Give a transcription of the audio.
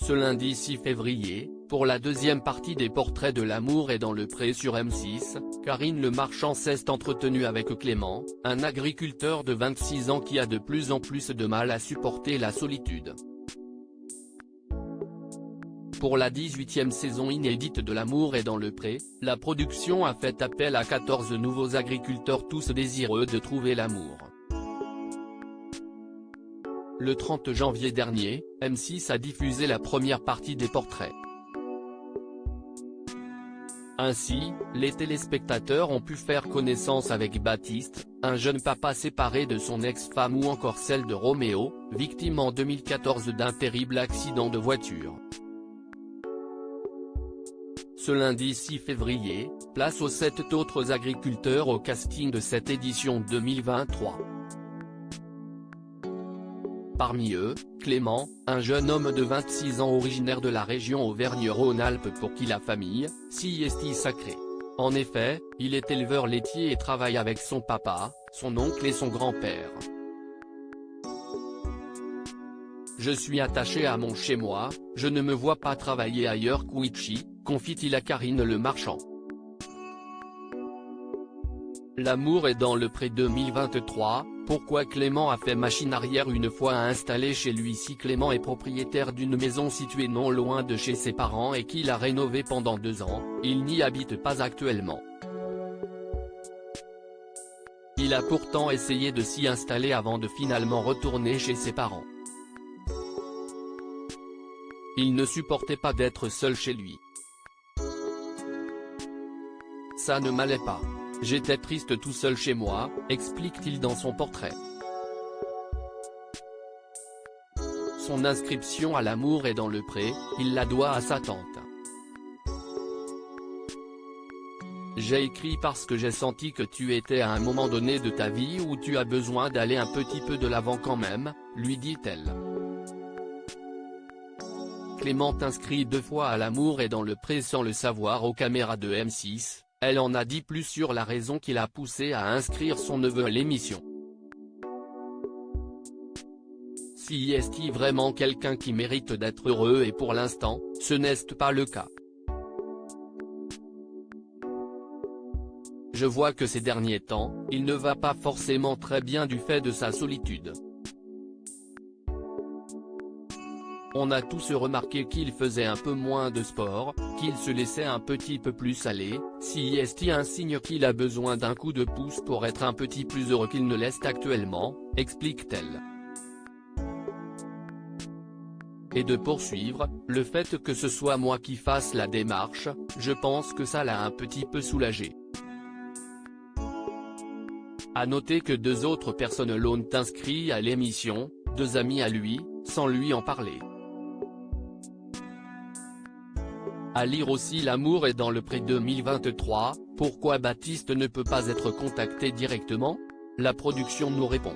Ce lundi 6 février, pour la deuxième partie des Portraits de l'amour et dans le pré sur M6, Karine Le Marchand s'est entretenue avec Clément, un agriculteur de 26 ans qui a de plus en plus de mal à supporter la solitude. Pour la 18e saison inédite de L'amour est dans le pré, la production a fait appel à 14 nouveaux agriculteurs tous désireux de trouver l'amour. Le 30 janvier dernier, M6 a diffusé la première partie des Portraits. Ainsi, les téléspectateurs ont pu faire connaissance avec Baptiste, un jeune papa séparé de son ex-femme, ou encore celle de Roméo, victime en 2014 d'un terrible accident de voiture. Ce lundi 6 février, place aux 7 autres agriculteurs au casting de cette édition 2023. Parmi eux, Clément, un jeune homme de 26 ans originaire de la région Auvergne-Rhône-Alpes pour qui la famille, si est sacrée. En effet, il est éleveur laitier et travaille avec son papa, son oncle et son grand-père. Je suis attaché à mon chez-moi, je ne me vois pas travailler ailleurs qu'Ouichi, confie-t-il à Karine Le Marchand. L'amour est dans le pré 2023, pourquoi Clément a fait machine arrière une fois installé chez lui. Si Clément est propriétaire d'une maison située non loin de chez ses parents et qu'il a rénové pendant 2 ans, il n'y habite pas actuellement. Il a pourtant essayé de s'y installer avant de finalement retourner chez ses parents. Il ne supportait pas d'être seul chez lui. Ça ne m'allait pas. J'étais triste tout seul chez moi, explique-t-il dans son portrait. Son inscription à L'amour est dans le pré, il la doit à sa tante. J'ai écrit parce que j'ai senti que tu étais à un moment donné de ta vie où tu as besoin d'aller un petit peu de l'avant quand même, lui dit-elle. Clément inscrit 2 fois à L'amour est dans le pré sans le savoir aux caméras de M6. Elle en a dit plus sur la raison qui l'a poussé à inscrire son neveu à l'émission. Si est-il vraiment quelqu'un qui mérite d'être heureux, et pour l'instant, ce n'est pas le cas. Je vois que ces derniers temps, il ne va pas forcément très bien du fait de sa solitude. On a tous remarqué qu'il faisait un peu moins de sport, qu'il se laissait un petit peu plus aller, si est un signe qu'il a besoin d'un coup de pouce pour être un petit plus heureux qu'il ne l'est actuellement, explique-t-elle. Et de poursuivre, le fait que ce soit moi qui fasse la démarche, je pense que ça l'a un petit peu soulagé. À noter que 2 autres personnes l'ont inscrit à l'émission, 2 amis à lui, sans lui en parler. À lire aussi L'amour est dans le pré 2023, pourquoi Baptiste ne peut pas être contacté directement? La production nous répond.